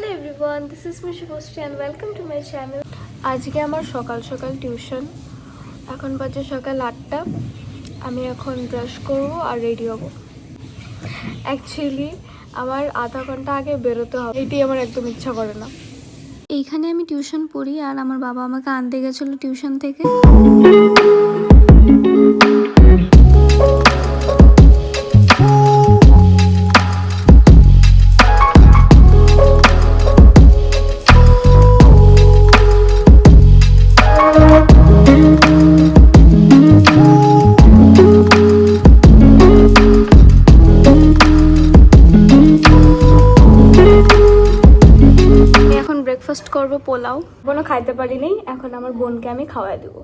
Hello everyone, this is Mishu Posti and welcome to my channel. আজকে আমার সকাল সকাল টিউশন। এখন বাজে সকাল 8টা। আমি এখন ব্রাশ করবো আর রেডি হব। অ্যাকচুয়ালি আমার আধা ঘন্টা আগে বেরোতে হবে, এটাই আমার একদম ইচ্ছা করে না। এইখানে আমি টিউশন পড়ি আর আমার বাবা আমাকে আনতে গেছিলো টিউশন থেকে। ব্রেকফাস্ট করবো পোলাও, বোনও খাইতে পারিনি, এখন আমার বোনকে আমি খাওয়াই দেবো।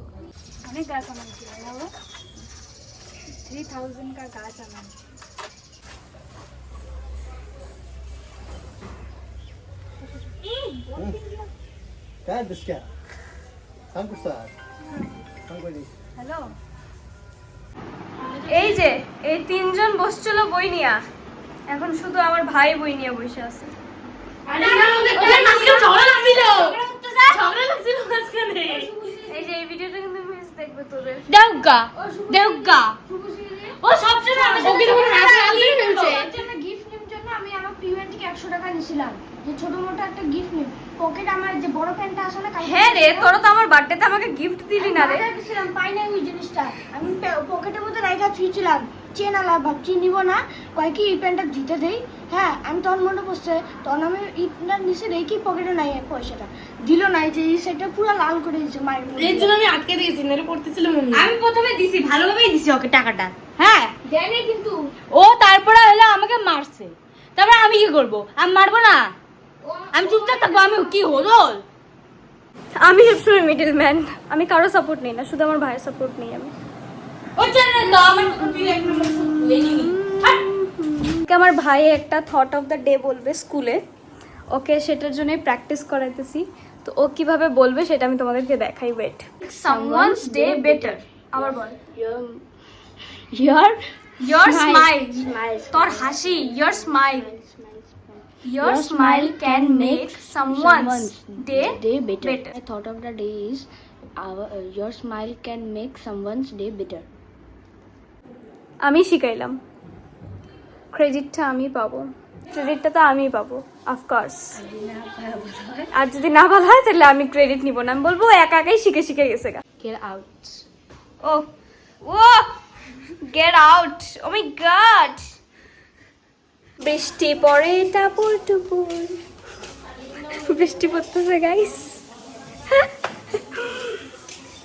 অনেক গাছ আনাচ্ছিলাম বাবা, 3000 का গাছ আনান। क्या दिसक्या सांग कुछ सर सांग कोई नहीं হ্যালো, এই যে এই তিনজন বসছিল বই নিয়া, এখন শুধু আমার ভাই বই নিয়ে বসে আছে। এই যে এই ভিডিওটা কিন্তু মিস দেখবে তোদের। দেউগা দেউগা ও সবসময় ওকে তো রাস্তা আলিয়ে ফেলছে। একটা গিফট নিম জন্য আমি আমার প্রিভেন্ট থেকে 100 টাকা নিছিলাম, যে ছোট মোটো একটা গিফট নিম। পকেট আমার যে বড় প্যান্টটা আছে না, হ্যাঁ রে, তোরা তো আমার বার্থডেতে আমাকে গিফট দিলি না রে। দিছিলাম, পাই না ওই জিনিসটা। আমি পকেটের মধ্যে রাইখা থুইছিলাম, চেন আলা ভাবছি নিব না, কয় কি এই প্যান্টটা দিতে দেই। হ্যাঁ, আমি তখন মনে পড়ছে, তখন আমি ইটনার নিচে রেখে পকেটে নাই পয়সাটা দিল নাই, যে এই সাইডটা পুরো লাল করে দিয়েছে মায়ের মধ্যে। এর জন্য আমি আটকে দিয়েছি, নারে পড়তেছিল মনে। আমি প্রথমে দিছি, ভালোভাবেই দিছি ওকে টাকাটা। হ্যাঁ দেয়নি কিন্তু ও তারপরে হলো আমাকে মারছে, তারপরে আমি কি করব? আমি মারবো না, আমি চুপচাপ থাকবো। আমি কি হলো? আমি সবসময় মিডল ম্যান, আমি কারো সাপোর্ট নেই না, শুধু আমার ভাইয়ের সাপোর্ট নেই আমি। ও জানে তো আমার এক নম্বর লেনি। আমার ভাই একটা থট অফ দ্য ডে বলবে স্কুলে, ওকে সেটার জন্যই প্র্যাকটিস করাইতেছি। তো ও কিভাবে বলবে সেটা আমি তোমাদেরকে দেখাই। Wait, someone's day better. আবার বল। ইয়ার Your smile, স্মাইল তোর হাসি, your smile, your smile can make someone's day better. My thought of the day is your smile can make someone's day better. আমি শিখাইলাম, ক্রেডিটটা আমি পাবো, ক্রেডিটটা তো আমি পাবো অফকোর্স। আর যদি না ভালো হয় তাহলে আমি ক্রেডিট নিব না, আমি বলবো একা একাই শিখে শিখে গেছে গা। Get out. ও ও গেট আউট, ও মাই গড। বৃষ্টি পড়ে টাপুর টুপুর, বৃষ্টি পড়তেছে গাইস,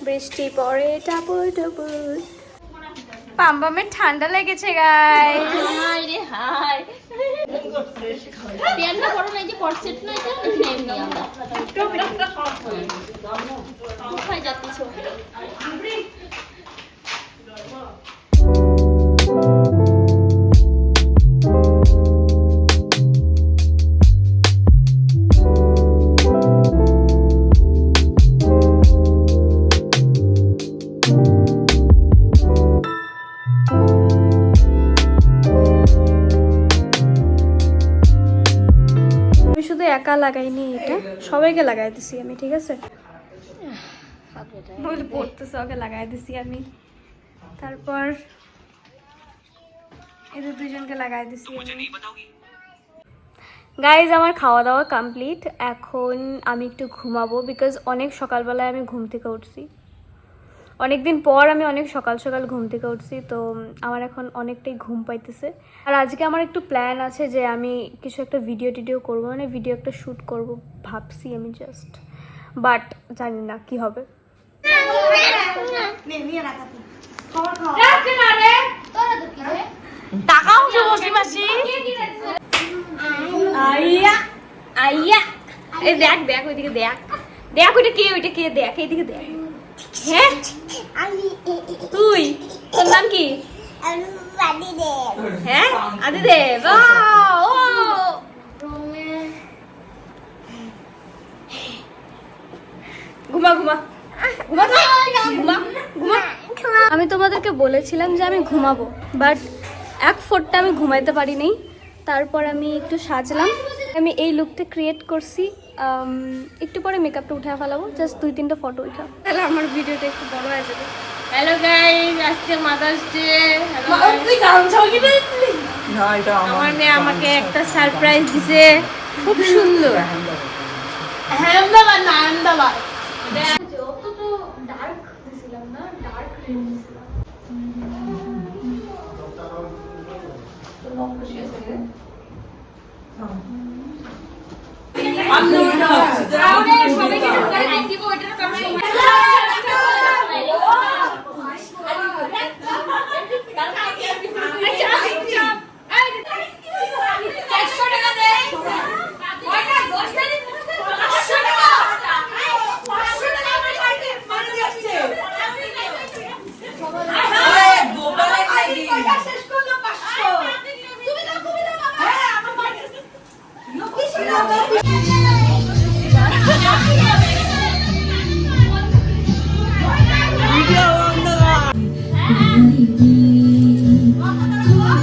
বৃষ্টি পড়ে টাপুর টুপুর। পাম্পামের ঠান্ডা লেগেছে গাইস। হাই রে হাই, পেনটা বড় নাই যে পটসেট না, এটা নেই আমরা কোথায় যাচ্ছিস? শুধু একা লাগাইনি, এটা সবাইকে লাগাই দিছি আমি, ঠিক আছে? পড়তেছে, ওকে লাগাই দিছি আমি, তারপর এদের দুজনকে লাগাই দিছি। গাইজ আমার খাওয়া দাওয়া কমপ্লিট, এখন আমি একটু ঘুমাবো, বিকজ অনেক সকালবেলায় আমি ঘুম থেকে উঠছি, অনেকদিন পর আমি অনেক সকাল সকাল ঘুম থেকে উঠছি, তো আমার এখন অনেকটাই ঘুম পাইতেছে। আর আজকে আমার একটু প্ল্যান আছে যে আমি কিছু একটা ভিডিও করবো, মানে ভিডিও একটা শ্যুট করব ভাবছি আমি জাস্ট, বাট জানি না কি হবে। টাকাও তো বসি মাসি। আইয়া আইয়া, এই দেখ দেখ ওইদিকে দেখ, দেখ ওইটা কে দেখ, এইদিকে দেখ। হ্যাঁ তুই, তোর নাম কি? হ্যাঁ আদিদেব। ও ঘুমা ঘুমা ঘুমা ঘুমা ঘুমা। আমি তোমাদেরকে বলেছিলাম যে আমি ঘুমাবো, বাট এক ফোঁটটা আমি ঘুমাইতে পারিনি। তারপর আমি একটু সাজলাম, আমি এই লুকটা ক্রিয়েট করছি। একটু পরে মেকআপটা উঠে ফেলাবো, জাস্ট 2-3টা ফটো উঠা, তাহলে আমার ভিডিওটা একটু বড় হয়ে যাবে। হ্যালো গাইস, আজকে মাদার্স ডে। আমার মেয়ে আমাকে একটা সারপ্রাইজ দিছে, খুব সুন্দর। আহমেদাবাদ না, আহমেদাবাদ। যত তো ডার্ক দিছিলাম না, ডার্ক রেড দিছিলাম।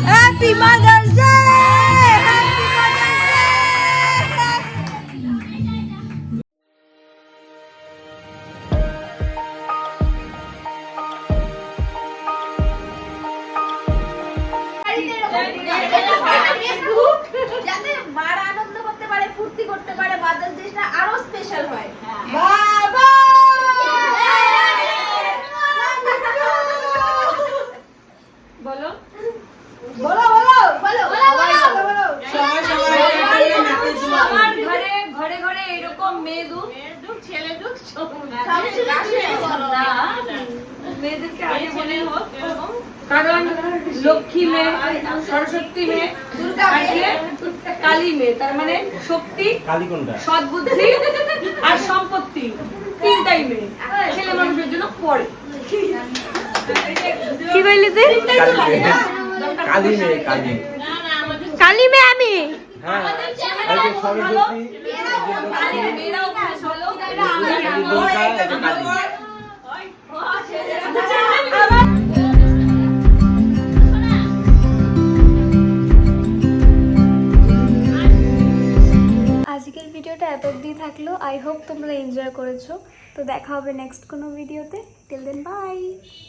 Happy mother's day. যাতে মারা আনন্দ করতে পারে, ফুর্তি করতে পারে, মাদার্স ডেটা আরো স্পেশাল হয়। বলো বলো বলো বলো বলো। আমার ঘরে ঘরে ঘরে এরকম মেয়ে দুধ ছেলে দুধ না, মেয়েদেরকে আগে বলে হোক এরকম, কারণ লক্ষ্মী মেয়ে, সরস্বতী মেয়ে, দুর্গা মেয়ে, কালী মেয়ে, তার মানে শক্তি, সদ্বুদ্ধি আর সম্পত্তি, তিনটাই মেয়ে। ছেলে মানুষের জন্য পড়ে। কি কইলি তুই? কালী মেয়ে, কালী। কালি মে আমি হ্যাঁ, এই যে সরস্বতী, মেয়েরাও ভালো, দুর্গা, এই যে কালী। আজকের ভিডিওটা এত অবধি থাকলো। আই হোপ তোমরা এনজয় করেছো। তো দেখা হবে নেক্সট কোনো ভিডিওতে। Till then by.